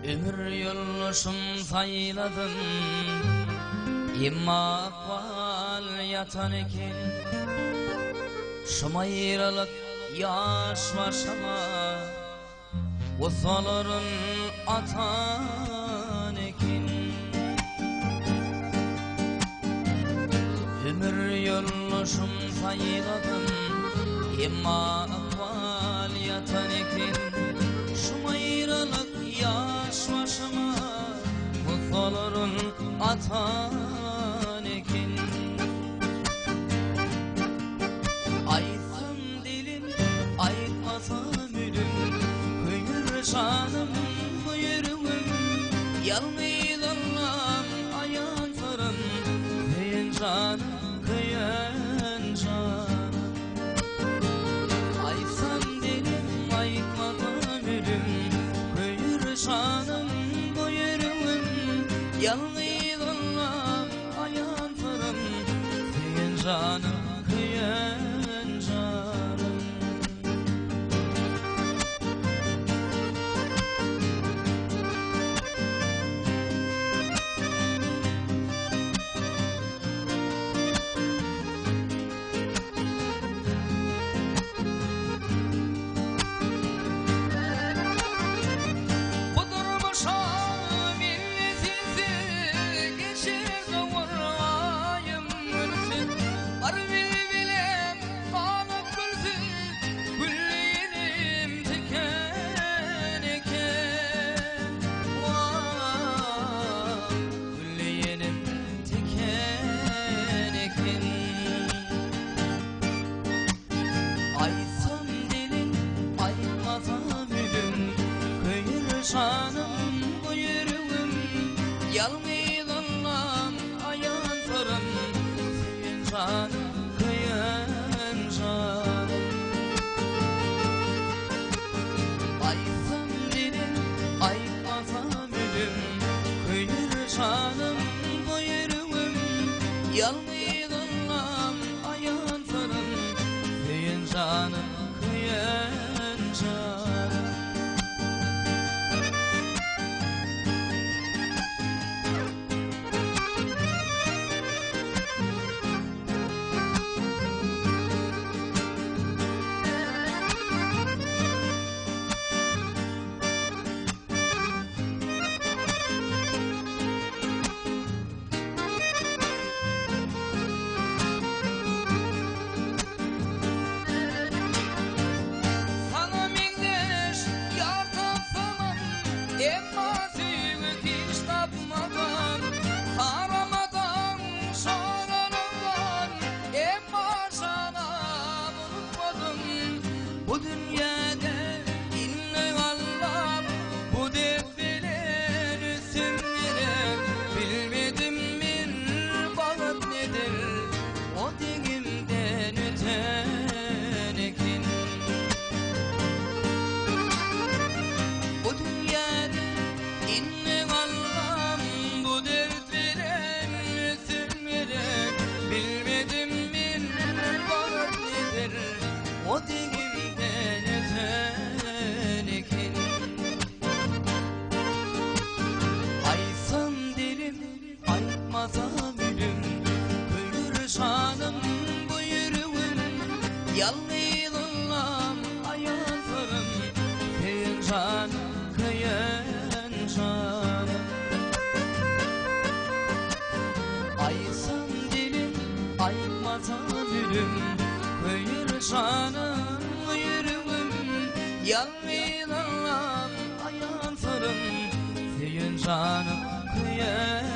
Ömür yoluşum sayladım, imma akval yatan ekin. Şumayrılık yaş başıma, usaların atan ekin. Ömür yoluşum sayladım, imma akval yatan ekin. Şumayrılık yaş başıma, usaların atan ekin. Aytsam dilim, aytmasam ölüm, köyür şanım bu yürümüm. Yalnız Allah'ım ayansarım, kıyın canım, kıyın canım. Aytsam dilim, aytmasam ölüm, köyür şanım bu yürümüm. Yalnız Allah'ım ayansarım, kıyın canım, kıyın canım. Bu durmuşam illesizi, geçir kavurayım mürsit. Ar bilbilem kanıp gülsün, gülleyenim tiken eken. Vah, gülleyenim tiken eken. Aytsam dilim, aytmasam ölüm, köyür şanım bu yürümüm. Yalnız Allah'ım ayansarım, kıyın canım, kıyın canım. Aytsam dilim, aytmasam ölüm, köyür şanım bu yürümüm. Yalnız Allah'ım ayansarım, kıyın canım, kıyın canım. Sana mingdeş yar tapsamam, emma süvük hiç tapmadan. Haramadan şananım var, emma şanam unutmadım. Bu dünyada illa Allah, bu defteler üstümde. Bilmedim bir balık nedir, o dilimden öten ekin. Bu dünyada inne Allah'ım, bu dertlerim sürmerek. Bilmedim bir balık nedir, o dilimden öten ekin. Aytsam dilim, aytmasam ölüm, köyür şanım bu yürümüm. Yalnız Allah'ım ayansarım, kıyın canım, kıyın canım. Aytsam dilim, aytmasam ölüm, köyür şanım bu yürümüm. Yalnız Allah'ım ayansarım, kıyın canım, kıyın